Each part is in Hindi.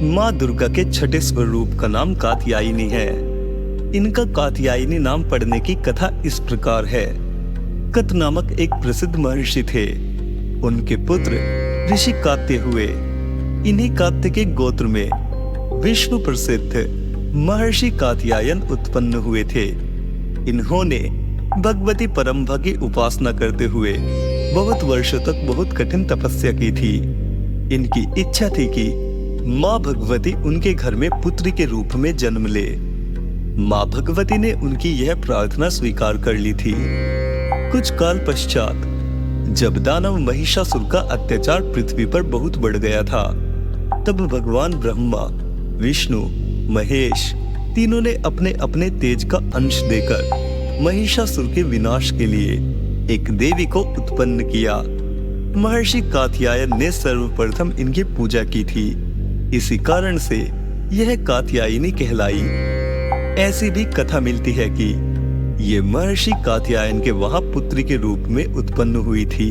माँ दुर्गा के छठे स्वरूप का नाम कात्यायनी है। इनका कात्यायनी नाम पड़ने की कथा इस प्रकार है। कत नामक एक प्रसिद्ध महर्षि थे। उनके पुत्र ऋषि कात्य हुए। इन्हीं कात्य के गोत्र में विश्व प्रसिद्ध महर्षि कात्यायन उत्पन्न हुए थे। इन्होंने भगवती परम्भा की उपासना करते हुए बहुत वर्षों तक बहुत कठिन तपस्या की थी। इनकी इच्छा थी कि माँ भगवती उनके घर में पुत्री के रूप में जन्म ले। माँ भगवती ने उनकी यह प्रार्थना स्वीकार कर ली थी। कुछ काल पश्चात जब दानव महिषासुर का अत्याचार पृथ्वी पर बहुत बढ़ गया था, तब भगवान ब्रह्मा, विष्णु, महेश तीनों ने अपने अपने तेज का अंश देकर महिषासुर के विनाश के लिए एक देवी को उत्पन्न किया। महर्षि कात्यायन ने सर्वप्रथम इनकी पूजा की थी। इसी कारण से यह कात्यायनी कहलाई। ऐसी भी कथा मिलती है कि ये महर्षि कात्यायन के वहां पुत्री के रूप में उत्पन्न हुई थी।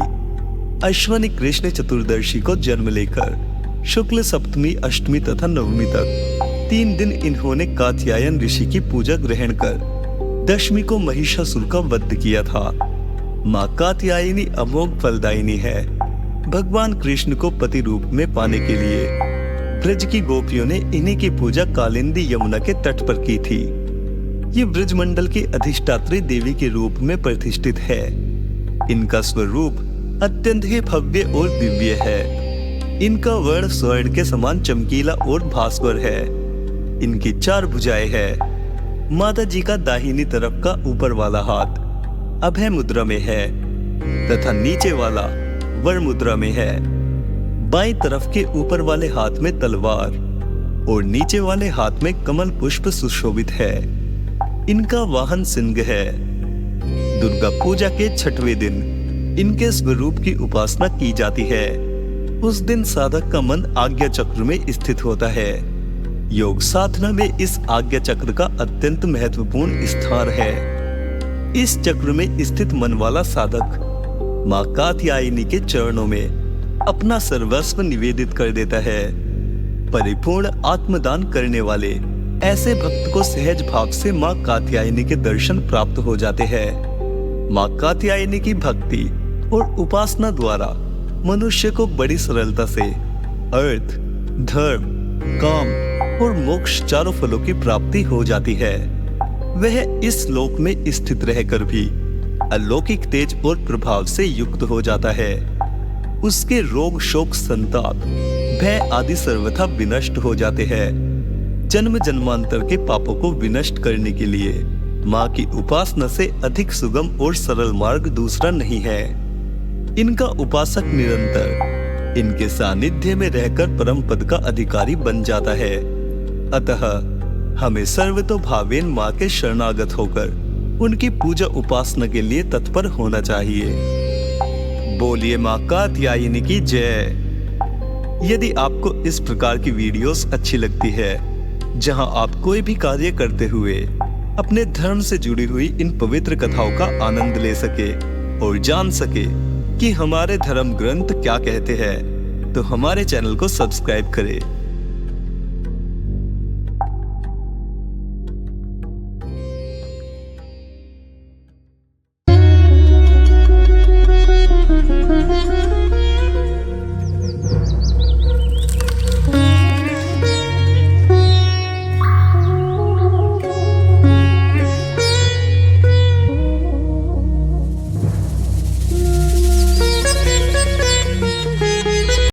अश्विनी कृष्ण चतुर्दशी को जन्म लेकर शुक्ल सप्तमी, अष्टमी तथा नवमी तक 3 दिन इन्होंने कात्यायन ऋषि की पूजा ग्रहण कर दशमी को महिषासुर का वध किया था। माँ कात्यायनी अमोघ फलदायिनी है। भगवान कृष्ण को पति रूप में पाने के लिए ब्रज की गोपियों ने इन्हीं की पूजा कालिंदी यमुना के तट पर की थी। ये ब्रजमंडल की अधिष्ठात्री देवी के रूप में प्रतिष्ठित है। इनका स्वरूप अत्यंत ही भव्य और दिव्य है। इनका वर्ण स्वर्ण के समान चमकीला और भास्वर है। इनकी 4 भुजाएं हैं। माता जी का दाहिनी तरफ का ऊपर वाला हाथ अभय मुद्रा में है तथा नीचे वाला वर मुद्रा में है। बाईं तरफ के ऊपर वाले हाथ में तलवार और नीचे वाले हाथ में कमल पुष्प सुशोभित है। इनका वाहन सिंह है। दुर्गा पूजा के 6वें दिन इनके स्वरूप की उपासना की जाती है। उस दिन साधक का मन आज्ञा चक्र में स्थित होता है। योग साधना में इस आज्ञा चक्र का अत्यंत महत्वपूर्ण स्थान है। इस चक्र में स्थित मन वाला साधक माँ कात्यायनी के चरणों में अपना सर्वस्व निवेदित कर देता है। परिपूर्ण आत्मदान करने वाले ऐसे भक्त को सहज भाव से माँ कात्यायनी के दर्शन प्राप्त हो जाते हैं। माँ कात्यायनी की भक्ति और उपासना द्वारा मनुष्य को बड़ी सरलता से अर्थ, धर्म, काम और मोक्ष 4 फलों की प्राप्ति हो जाती है। वह इस लोक में स्थित रहकर भी अलौकिक तेज और प्रभाव से युक्त हो जाता है। उसके रोग, शोक, संताप, भय आदि सर्वथा विनष्ट हो जाते हैं। जन्म जन्मांतर के पापों को विनष्ट करने के लिए माँ की उपासना से अधिक सुगम और सरल मार्ग दूसरा नहीं है। इनका उपासक निरंतर इनके सानिध्य में रहकर परम पद का अधिकारी बन जाता है। अतः हमें सर्वतोभावेन माँ के शरणागत होकर उनकी पूजा उपासना के लिए तत्पर होना चाहिए। बोलिए माँ कात्यायनी की जय। यदि आपको इस प्रकार की वीडियोस अच्छी लगती है, जहां आप कोई भी कार्य करते हुए अपने धर्म से जुड़ी हुई इन पवित्र कथाओं का आनंद ले सके और जान सके कि हमारे धर्म ग्रंथ क्या कहते हैं, तो हमारे चैनल को सब्सक्राइब करें